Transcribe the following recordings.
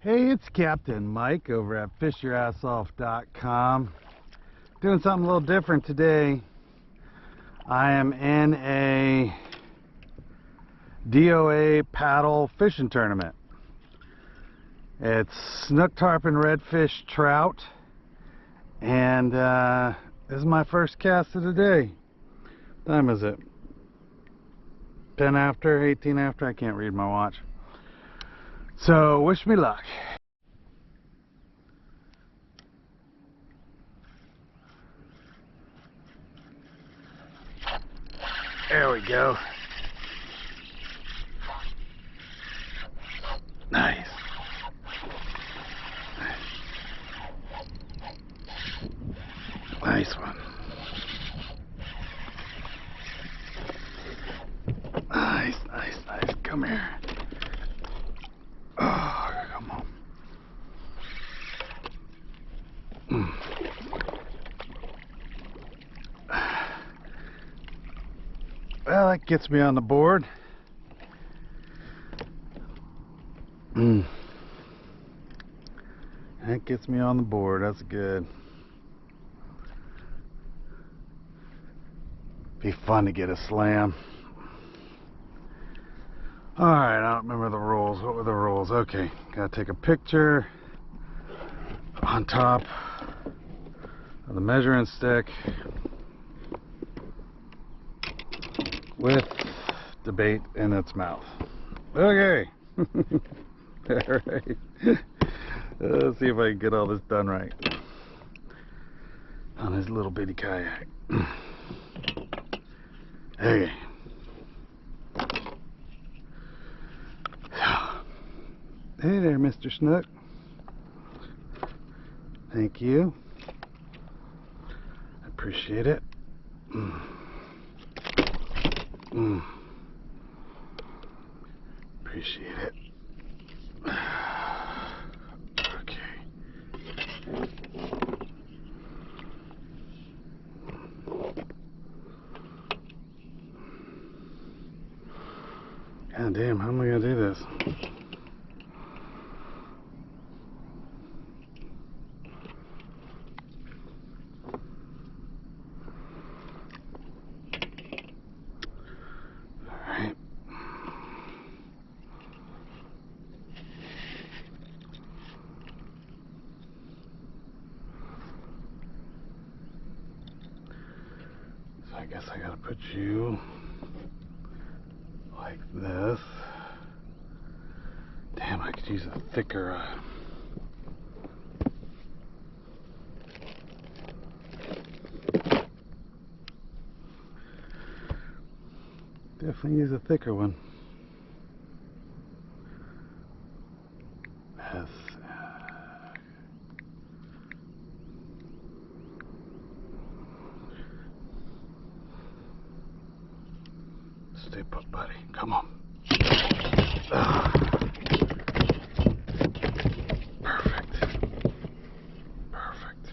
Hey, it's Captain Mike over at fishyourassoff.com. Doing something a little different today. I am in a DOA paddle fishing tournament. It's snook, tarpon, redfish, trout, and this is my first cast of the day. What time is it? 10 after, 18 after, I can't read my watch. So wish me luck. There we go. Nice. Nice one. Nice, nice, nice. Come here. Oh, come on. Well, that gets me on the board. That gets me on the board. That's good. Be fun to get a slam. Alright, I don't remember the rules. What were the rules? Okay, gotta take a picture on top of the measuring stick with the bait in its mouth. Okay. Alright. Let's see if I can get all this done right on this little bitty kayak. Okay. Hey there, Mr. Snook. Thank you. I appreciate it. Appreciate it. Okay. God damn, how am I gonna do this? I guess I gotta put you like this. Damn, I could use a thicker definitely use a thicker one. Yes. Stay put, buddy. Come on. Perfect. Perfect.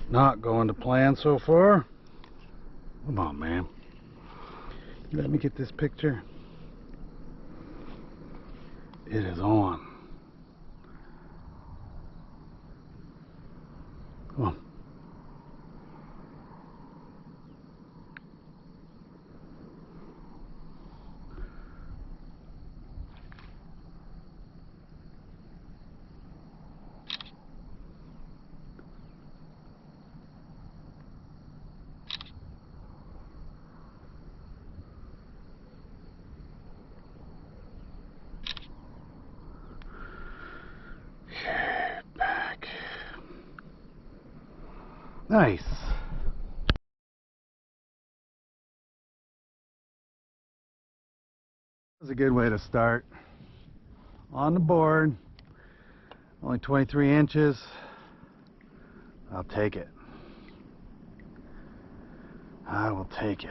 Not going to plan so far. Come on, man. Let me get this picture. It is on. Come on. Okay, back. Nice. That's a good way to start. On the board, only 23 inches. I'll take it. I will take it.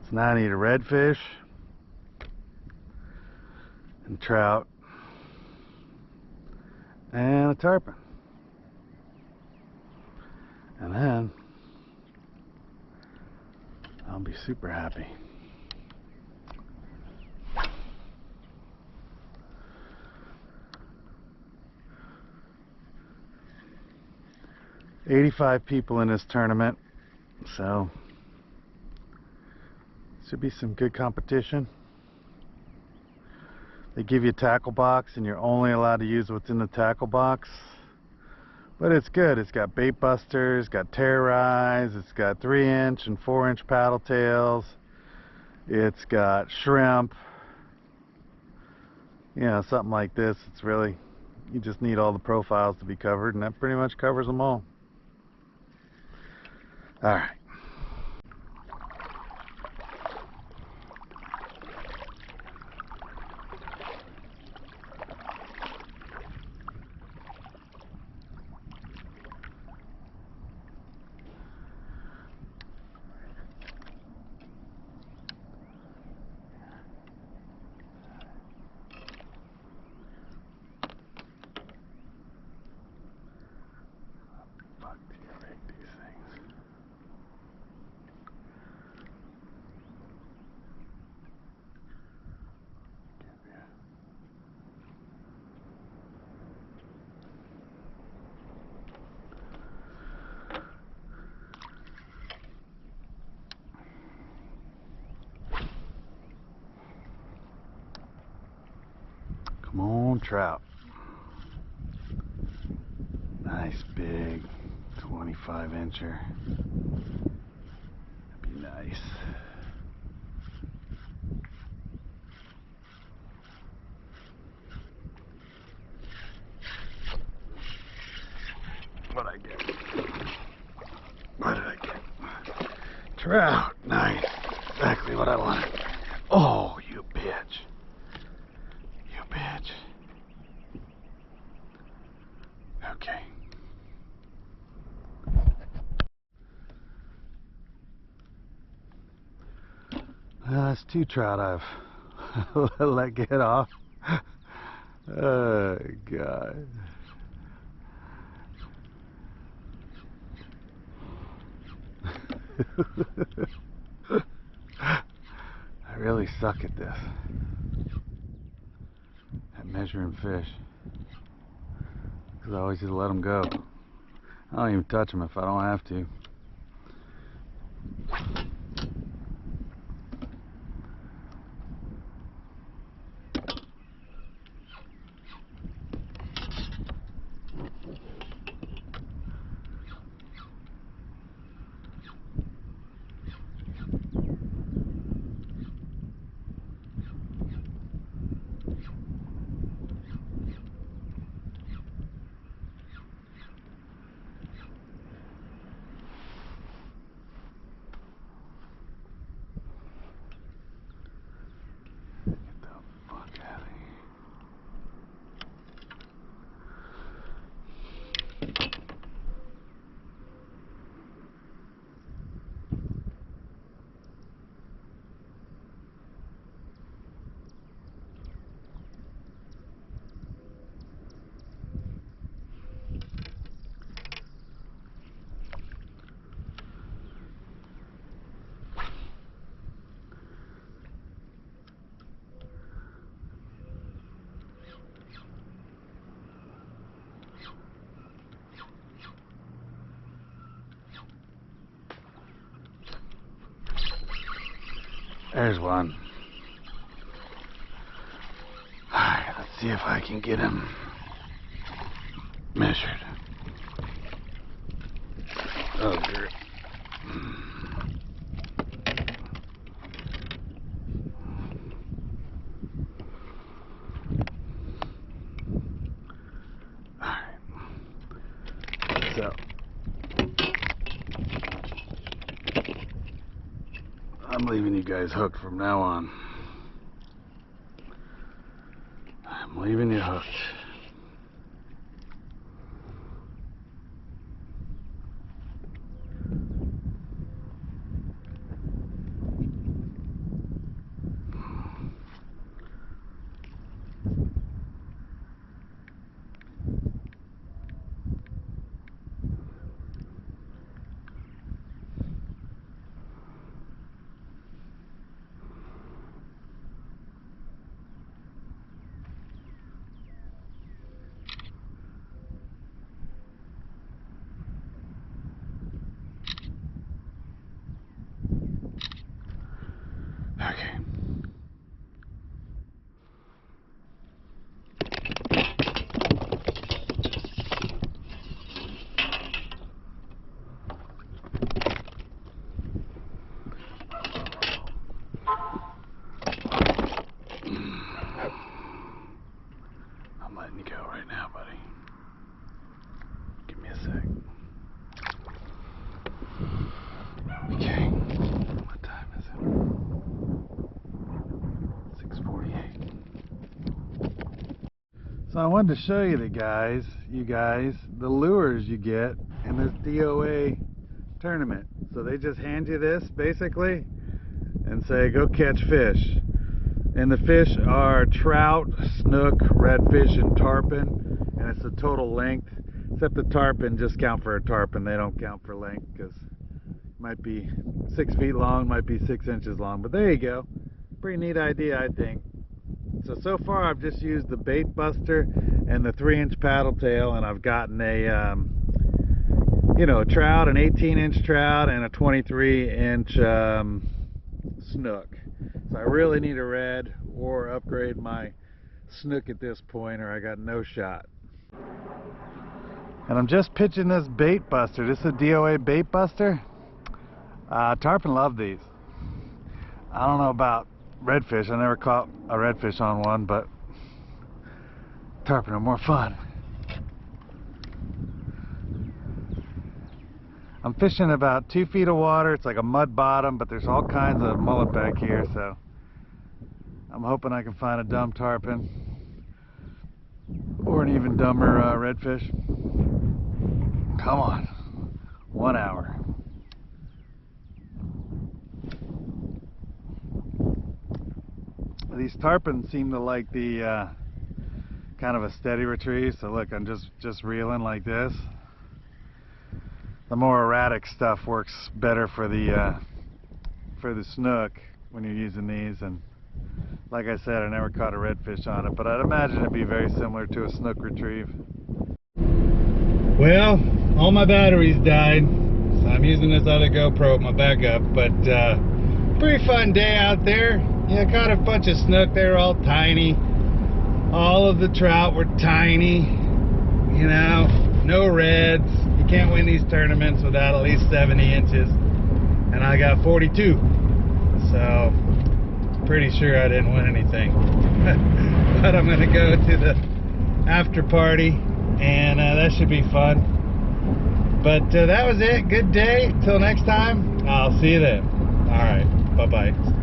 So now I need a redfish and trout and a tarpon. And then I'll be super happy. $85 people in this tournament, so should be some good competition. They give you a tackle box and you're only allowed to use what's in the tackle box, but it's good. It's got bait busters, got terrorize, it's got 3-inch and 4-inch paddle tails, it's got shrimp, you know, something like this. It's really, you just need all the profiles to be covered, and that pretty much covers them all. Alright. Come on, trout. Nice big 25-incher. That'd be nice. What'd I get? What did I get? Trout. Nice. Exactly what I wanted. Oh, you bitch. You bitch. Okay. That's 2 trout I've let get off. Oh, God. I really suck at this, at measuring fish, because I always just let them go. I don't even touch them if I don't have to. There's one. Alright, let's see if I can get him measured. Oh, dear. Alright. So, I'm leaving you guys hooked from now on. I'm leaving you hooked. I'm letting you go right now, buddy. Give me a sec. Okay. What time is it? 6:48. So I wanted to show you the the lures you get in this DOA tournament. So they just hand you this basically and say go catch fish. And the fish are trout, snook, redfish, and tarpon. And it's the total length, except the tarpon just count for a tarpon. They don't count for length because it might be 6 feet long, might be 6 inches long. But there you go. Pretty neat idea, I think. So far I've just used the bait buster and the 3-inch paddle tail, and I've gotten a a trout, an 18-inch trout, and a 23-inch snook. So I really need a red or upgrade my snook at this point, or I got no shot. And I'm just pitching this bait buster. This is a DOA bait buster. Tarpon love these. I don't know about redfish. I never caught a redfish on one, but tarpon are more fun. I'm fishing about 2 feet of water. It's like a mud bottom, but there's all kinds of mullet back here, so I'm hoping I can find a dumb tarpon or an even dumber redfish. Come on, 1 hour. These tarpon seem to like the kind of a steady retrieve. So look, I'm just reeling like this. The more erratic stuff works better for the snook when you're using these. And like I said, I never caught a redfish on it, but I'd imagine it'd be very similar to a snook retrieve. Well, all my batteries died, so I'm using this other GoPro, my backup. But pretty fun day out there. Yeah, caught a bunch of snook. They were all tiny. All of the trout were tiny. You know, no reds. You can't win these tournaments without at least 70 inches. And I got 42. So, pretty sure I didn't win anything. But I'm going to go to the after party, and that should be fun. But that was it. Good day. Till next time, I'll see you then. Alright, bye-bye.